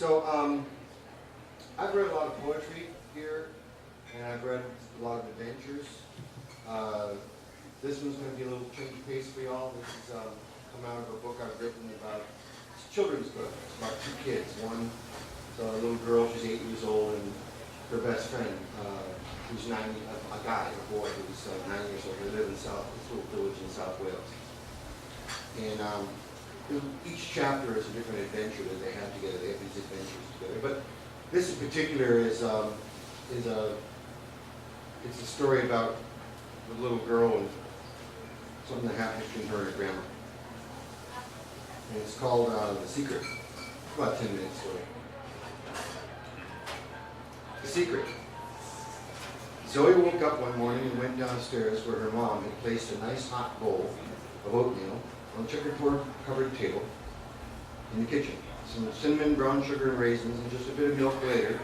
So I've read a lot of poetry here, and I've read a lot of adventures. This one's going to be a little change of pace for y'all. This is come out of a book I've written about. It's a children's book. It's about two kids. One, it's a little girl, she's 8 years old, and her best friend, who's 90, a guy, a boy who's 9 years old. They live in this little village in South Wales. And each chapter is a different adventure that they have together. They have these adventures together. But this in particular is it's a story about the little girl and something that happened between her and her grandma. And it's called The Secret. It's about a 10-minute story. The Secret. Zoe woke up one morning and went downstairs where her mom had placed a nice hot bowl of oatmeal on a checkerboard covered table in the kitchen. Some cinnamon, brown sugar, and raisins, and just a bit of milk later,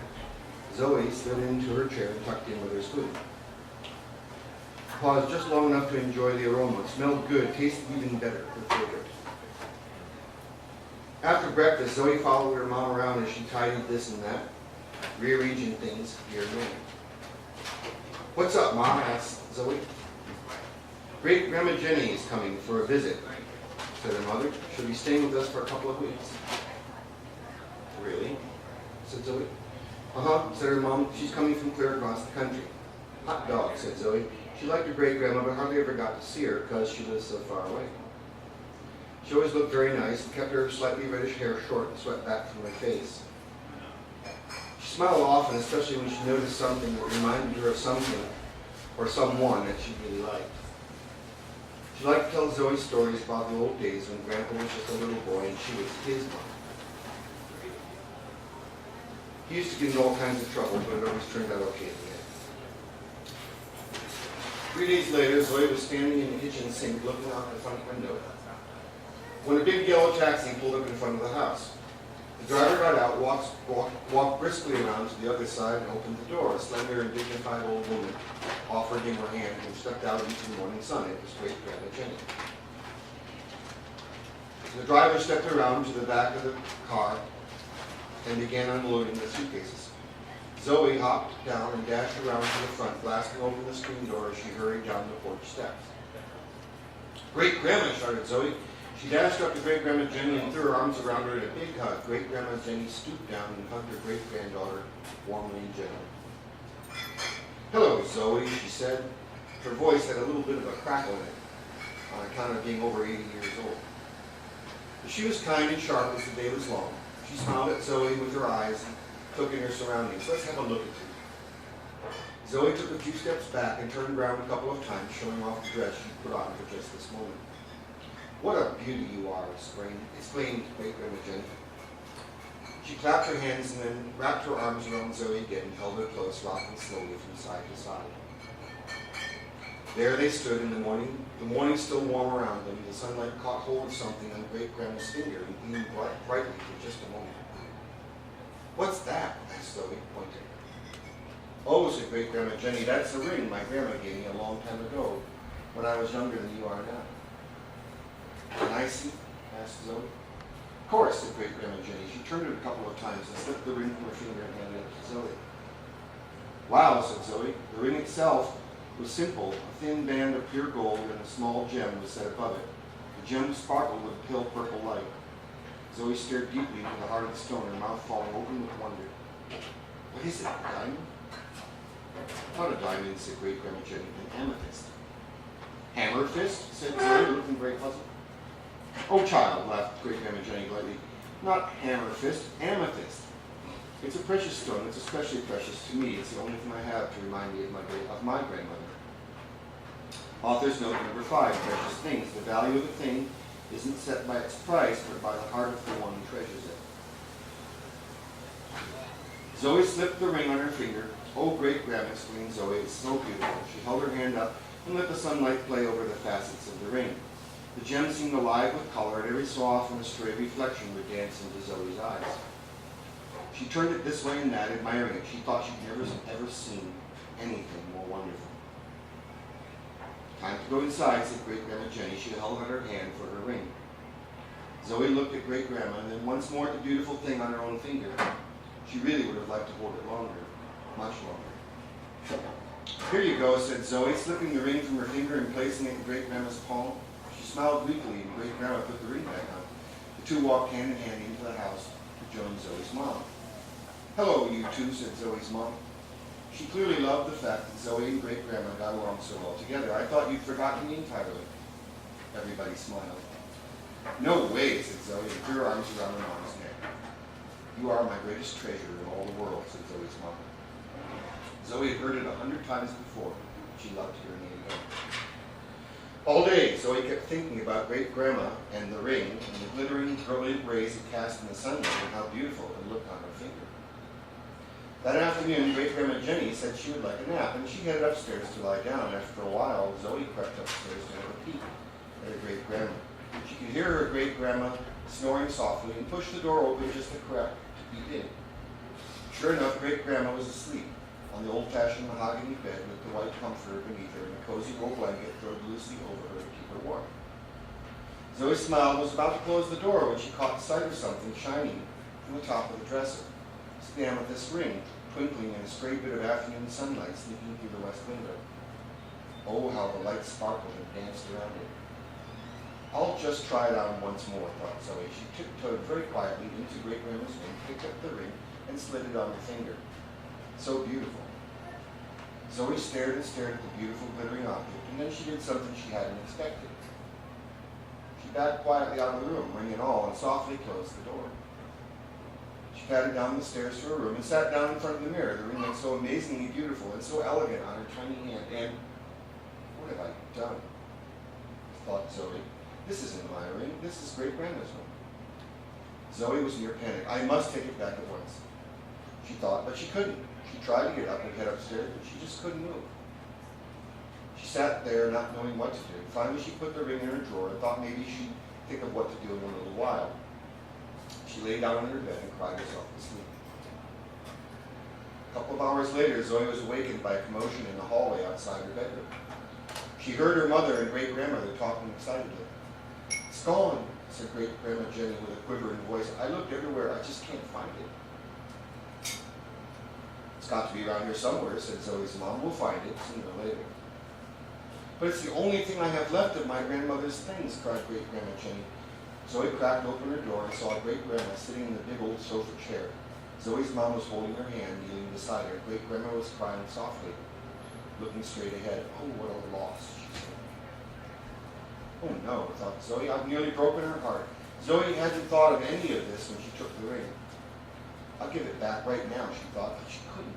Zoe slid into her chair and tucked in with her spoon. Paused just long enough to enjoy the aroma. It smelled good, tasted even better, her favorite. After breakfast, Zoe followed her mom around as she tidied this and that, rearranging things here and there. "What's up, Mom?" asked Zoe. "Great Grandma Jenny is coming for a visit," said her mother. "She'll be staying with us for a couple of weeks." "Really?" said Zoe. "Uh-huh," said her mom. "She's coming from clear across the country." "Hot dog," said Zoe. She liked her great-grandma, but hardly ever got to see her because she lives so far away. She always looked very nice and kept her slightly reddish hair short and swept back from her face. She smiled often, especially when she noticed something that reminded her of something or someone that she really liked. She liked to tell Zoe stories about the old days when Grandpa was just a little boy and she was his mom. He used to get in all kinds of trouble, but it always turned out okay in the end. 3 days later, Zoe was standing in the kitchen sink looking out the front window when a big yellow taxi pulled up in front of the house. The driver got out, walked briskly around to the other side and opened the door. A slender and dignified old woman offered him her hand and stepped out into the morning sun. It was great Grandma Jenny. The driver stepped around to the back of the car and began unloading the suitcases. Zoe hopped down and dashed around to the front, blasting open the screen door as she hurried down the porch steps. "Great Grandma!" shouted Zoe. She dashed up to Great Grandma Jenny and threw her arms around her in a big hug. Great Grandma Jenny stooped down and hugged her great-granddaughter warmly and gently. "Hello, Zoe," she said. Her voice had a little bit of a crackle in it on account of being over 80 years old. But she was kind and sharp as the day was long. She smiled at Zoe with her eyes and took in her surroundings. "Let's have a look at you." Zoe took a few steps back and turned around a couple of times, showing off the dress she'd put on for just this moment. "What a beauty you are!" exclaimed Great Grandma Jenny. She clapped her hands and then wrapped her arms around Zoe again and held her close, rocking slowly from side to side. There they stood in the morning still warm around them. The sunlight caught hold of something on Great Grandma's finger and gleamed brightly for just a moment. "What's that?" asked Zoe, pointing. "Oh," said Great Grandma Jenny, "that's a ring my grandma gave me a long time ago when I was younger than you are now." "Can I see?" asked Zoe. "Of course," said Great Grandma Jenny. She turned it a couple of times and slipped the ring from her finger and handed it to Zoe. "Wow," said Zoe. The ring itself was simple. A thin band of pure gold and a small gem was set above it. The gem sparkled with a pale purple light. Zoe stared deeply into the heart of the stone, her mouth falling open with wonder. "What is it, a diamond?" "Not a diamond," said Great Grandma Jenny. "An amethyst." "Hammer fist?" said Zoe, looking very puzzled. "Oh, child," laughed Great Grandma Jenny lightly. "Not hammer fist, amethyst. It's a precious stone. It's especially precious to me. It's the only thing I have to remind me of my grandmother." Author's note number 5, precious things. The value of a thing isn't set by its price, but by the heart of the one who treasures it. Zoe slipped the ring on her finger. "Oh, Great Grandma," exclaimed Zoe, "it's so beautiful." She held her hand up and let the sunlight play over the facets of the ring. The gem seemed alive with color, and every so often a stray reflection would dance into Zoe's eyes. She turned it this way and that, admiring it. She thought she'd never ever seen anything more wonderful. "Time to go inside," said Great Grandma Jenny. She held out her hand for her ring. Zoe looked at Great Grandma and then once more at the beautiful thing on her own finger. She really would have liked to hold it longer, much longer. Here you go, said Zoe, slipping the ring from her finger and placing it in Great Grandma's palm. She smiled gleefully and Great Grandma put the ring back on. The two walked hand in hand into the house to join Zoe's mom. Hello, you two, said Zoe's mom. She clearly loved the fact that Zoe and Great Grandma got along so well together. I thought you'd forgotten me entirely. Everybody smiled. No way, said Zoe, and threw her arms around her mom's neck. You are my greatest treasure in all the world, said Zoe's mom. Zoe had heard it 100 times before. She loved hearing it again. All day, Zoe kept thinking about Great Grandma and the ring and the glittering, brilliant rays it cast in the sunlight and how beautiful it looked on her finger. That afternoon, Great Grandma Jenny said she would like a nap, and she headed upstairs to lie down. After a while, Zoe crept upstairs to have a peek at her Great Grandma. She could hear her Great Grandma snoring softly and pushed the door open just a crack to peek in. Sure enough, Great Grandma was asleep on the old-fashioned mahogany bed with the white comforter beneath her and a cozy wool blanket thrown loosely over her to keep her warm. Zoe smiled and was about to close the door when she caught sight of something shining from the top of the dresser. It's the amethyst ring, twinkling in a stray bit of afternoon sunlight sneaking through the west window. Oh, how the light sparkled and danced around it. I'll just try it on once more, thought Zoe. She tiptoed very quietly into Great Grandma's room, picked up the ring, and slid it on her finger. So beautiful. Zoe stared and stared at the beautiful glittering object, and then she did something she hadn't expected. She backed quietly out of the room, ring and all, and softly closed the door. She padded down the stairs to her room and sat down in front of the mirror. The ring looked so amazingly beautiful and so elegant on her tiny hand. And what have I done? Thought Zoe. This isn't my ring. This is Great Grandma's ring. Zoe was near panic. I must take it back at once, she thought, but she couldn't. She tried to get up and head upstairs, but she just couldn't move. She sat there not knowing what to do. Finally, she put the ring in her drawer and thought maybe she'd think of what to do in a little while. She lay down in her bed and cried herself to sleep. A couple of hours later, Zoe was awakened by a commotion in the hallway outside her bedroom. She heard her mother and Great Grandmother talking excitedly. It's gone, said Great Grandma Jenny with a quivering voice. I looked everywhere. I just can't find it. It's got to be around here somewhere, said Zoe's mom. We'll find it sooner or later. But it's the only thing I have left of my grandmother's things, cried Great Grandma Jenny. Zoe cracked open her door and saw Great Grandma sitting in the big old sofa chair. Zoe's mom was holding her hand, kneeling beside her. Great Grandma was crying softly, looking straight ahead. Oh, what a loss, she said. Oh no, thought Zoe, I've nearly broken her heart. Zoe hadn't thought of any of this when she took the ring. I'll give it back right now, she thought, but she couldn't.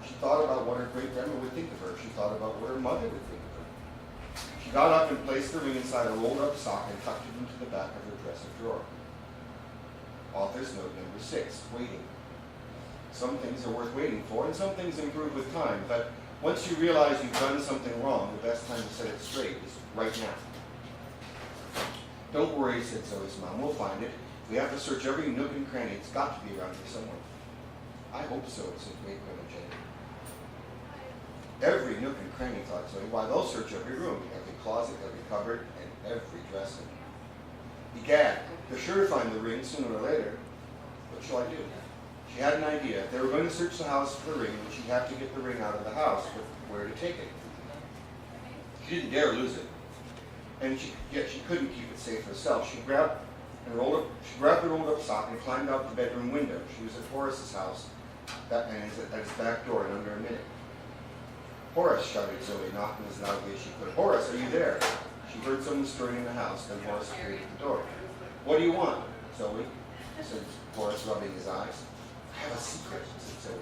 She thought about what her great grandma would think of her. She thought about what her mother would think of her. She got up and placed the ring inside a rolled up sock and tucked it into the back of her dresser drawer. Author's note number 6, waiting. Some things are worth waiting for, and some things improve with time, but once you realize you've done something wrong, the best time to set it straight is right now. Don't worry, said Zoe's mom. We'll find it. We have to search every nook and cranny. It's got to be around here somewhere. I hope so, said Great Grandma Jenny. Every nook and cranny, thought Zoe. Why, they'll search every room, every closet, every cupboard, and every dresser. Egad, they're sure to find the ring sooner or later. What shall I do? She had an idea. If they were going to search the house for the ring, she'd have to get the ring out of the house, but where to take it? She didn't dare lose it. And yet she couldn't keep it safe herself. She grabbed the rolled up sock and climbed out the bedroom window. She was at Horace's house and at his back door in under a minute. Horace, shouted Zoe, knocking as loudly as she could. Horace, are you there? She heard someone stirring in the house, then Horace appeared at the door. What do you want, Zoe? Said Horace, rubbing his eyes. I have a secret, said Zoe.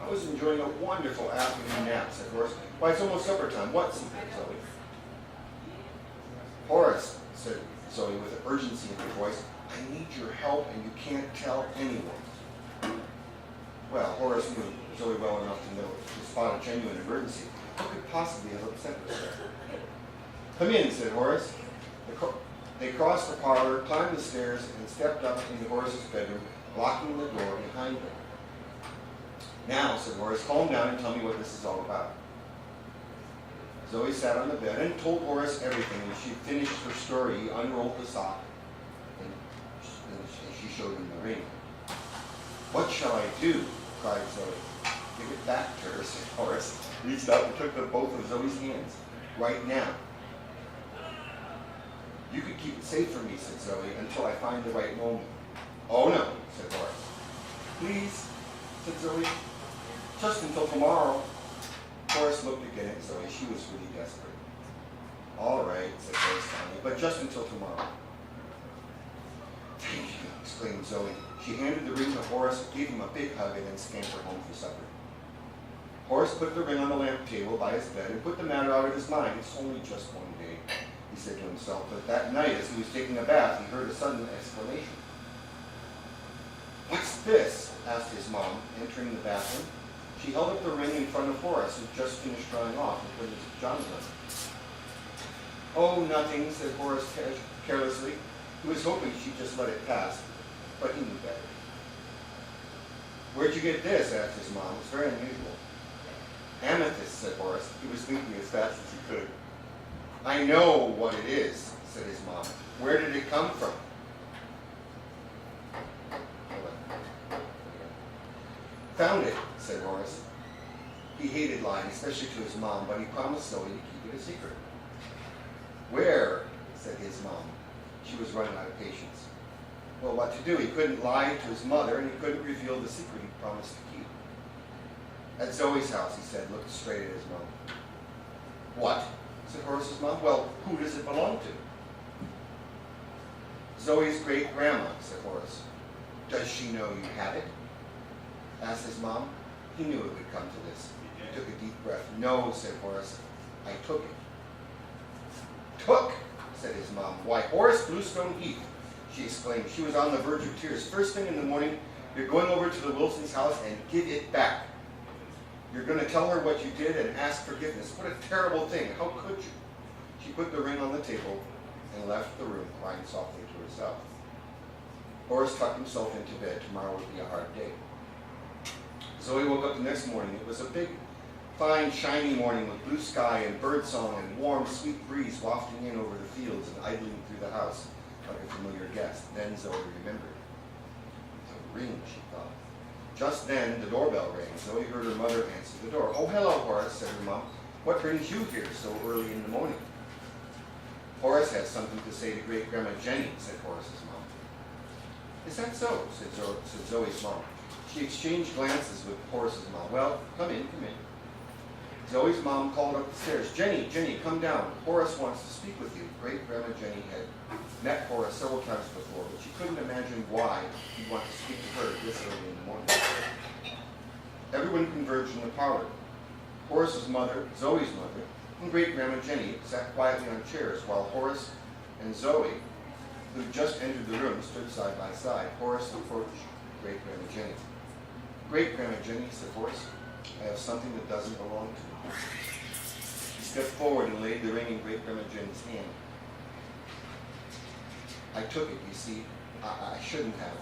I was enjoying a wonderful afternoon nap, said Horace. Why, it's almost supper time. What secret, Zoe? Horace, said Zoe with urgency in her voice, I need your help and you can't tell anyone. Well, Horace knew Zoe well enough to spot a genuine emergency. What could possibly have upset her? Come in, said Horace. They crossed the parlor, climbed the stairs, and stepped up into Horace's bedroom, locking the door behind them. Now, said Horace, calm down and tell me what this is all about. Zoe sat on the bed and told Horace everything. When she finished her story, he unrolled the sock and she showed him the ring. "What shall I do?" cried Zoe. "Give it back to her," said Horace. He reached out and took both of Zoe's hands. "Right now." "You could keep it safe for me," said Zoe, "until I find the right moment." "Oh no," said Horace. "Please," said Zoe, "just until tomorrow." Horace looked again at Zoe. She was really desperate. "All right," said Horace finally, "but just until tomorrow." "Thank you," exclaimed Zoe. She handed the ring to Horace, gave him a big hug, and then scampered home for supper. Horace put the ring on the lamp table by his bed and put the matter out of his mind. "It's only just one day," he said to himself. But that night, as he was taking a bath, he heard a sudden exclamation. "What's this?" asked his mom, entering the bathroom. She held up the ring in front of Horace, who just finished drying off and put his pajamas on. "Oh, nothing," said Horace carelessly. He was hoping she'd just let it pass, but he knew better. "Where'd you get this?" asked his mom. "It's very unusual." "Amethyst," said Horace. He was thinking as fast as he could. "I know what it is," said his mom. "Where did it come from?" "Found it," said Horace. He hated lying, especially to his mom, but he promised Zoe to keep it a secret. "Where?" said his mom. She was running out of patience. Well, what to do? He couldn't lie to his mother, and he couldn't reveal the secret he promised to keep. "At Zoe's house," he said, looking straight at his mom. "What?" said Horace's mom. "Well, who does it belong to?" "Zoe's great-grandma," said Horace. "Does she know you have it?" asked his mom. He knew it would come to this. He took a deep breath. "No," said Horace. "I took it." "Took?" said his mom. "Why, Horace Bluestone Heath," she exclaimed. She was on the verge of tears. "First thing in the morning, you're going over to the Wilsons' house and give it back. You're going to tell her what you did and ask forgiveness. What a terrible thing. How could you?" She put the ring on the table and left the room, crying softly to herself. Horace tucked himself into bed. Tomorrow would be a hard day. Zoe woke up the next morning. It was a big, fine, shiny morning with blue sky and birdsong and warm, sweet breeze wafting in over the fields and idling through the house like a familiar guest. Then Zoe remembered. The ring, she thought. Just then, the doorbell rang. Zoe heard her mother answer the door. "Oh, hello, Horace," said her mom. "What brings you here so early in the morning?" "Horace has something to say to Great-Grandma Jenny," said Horace's mom. "Is that so?" said Zoe's mom. She exchanged glances with Horace's mom. "Well, come in, come in." Zoe's mom called up the stairs. Jenny, come down. Horace wants to speak with you." Great-Grandma Jenny had met Horace several times before, but she couldn't imagine why he'd want to speak to her this early in the morning. Everyone converged in the parlor. Horace's mother, Zoe's mother, and Great-Grandma Jenny sat quietly on chairs, while Horace and Zoe, who had just entered the room, stood side by side. Horace approached Great-Grandma Jenny. "Great-Grandma Jenny," said Horace, "I have something that doesn't belong to me." He stepped forward and laid the ring in Great-Grandma Jenny's hand. "I took it, you see. I shouldn't have,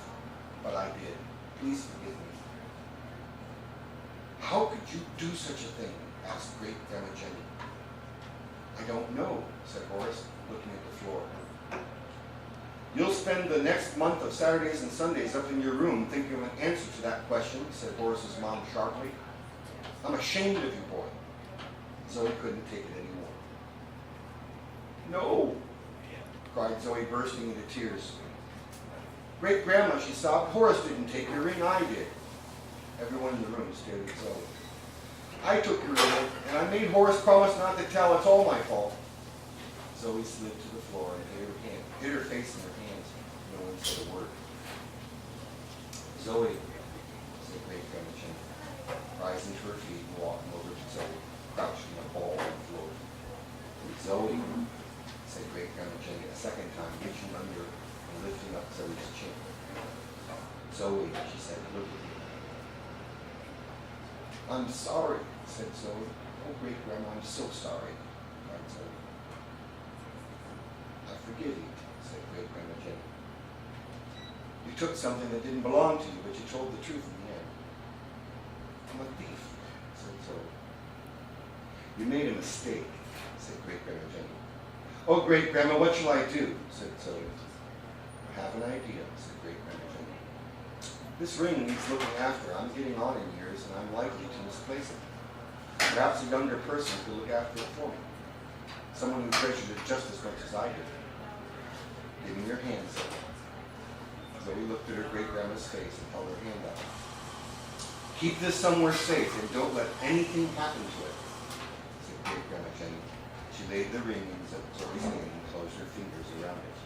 but I did. Please forgive me." "How could you do such a thing?" asked Great-Grandma Jenny. "I don't know," said Horace, looking at the floor. "You'll spend the next month of Saturdays and Sundays up in your room thinking of an answer to that question," said Horace's mom sharply. "I'm ashamed of you, boy." Zoe couldn't take it anymore. "No," cried Zoe, bursting into tears. "Great-Grandma," she sobbed, "Horace didn't take your ring, I did." Everyone in the room stared at Zoe. "I took your ring, and I made Horace promise not to tell. It's all my fault." Zoe slid to the floor and hid her face in her hands. No one said a word. "Zoe," said Great-Grandma Jenny, rising to her feet and walking over to Zoe, crouched in a ball on the floor. "Zoe," said Great-Grandma Jenny a second time, reaching under and lifting up Zoe's chin. "Zoe," she said, "look at me." "I'm sorry," said Zoe. "Oh, Great-Grandma, I'm so sorry," cried Zoe. "I forgive you," said Great-Grandma Jenny. "You took something that didn't belong to you, but you told the truth in the end." "I'm a thief," said Zoe. "You made a mistake. Great-Grandma Jenny. Oh, Great-Grandma, what shall I do? Said Zoe. I have an idea, said Great-Grandma Jenny. This ring needs looking after. I'm getting on in years, and I'm likely to misplace it. Perhaps a younger person could look after it for me. Someone who treasured it just as much as I did. Give me your hand, Zoe. Zoe looked at her great-grandma's face and held her hand out. Keep this somewhere safe and don't let anything happen to it, said Great-Grandma Jenny. She laid the ring in Zoe's hand and closed her fingers around it.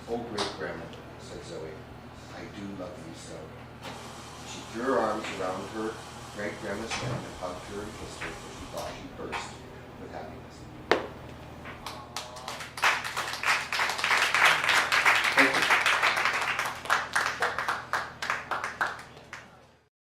Oh, Great-Grandma, said Zoe, I do love you so. She threw her arms around her great-grandma's neck and hugged her and kissed her till she thought she'd burst with happiness.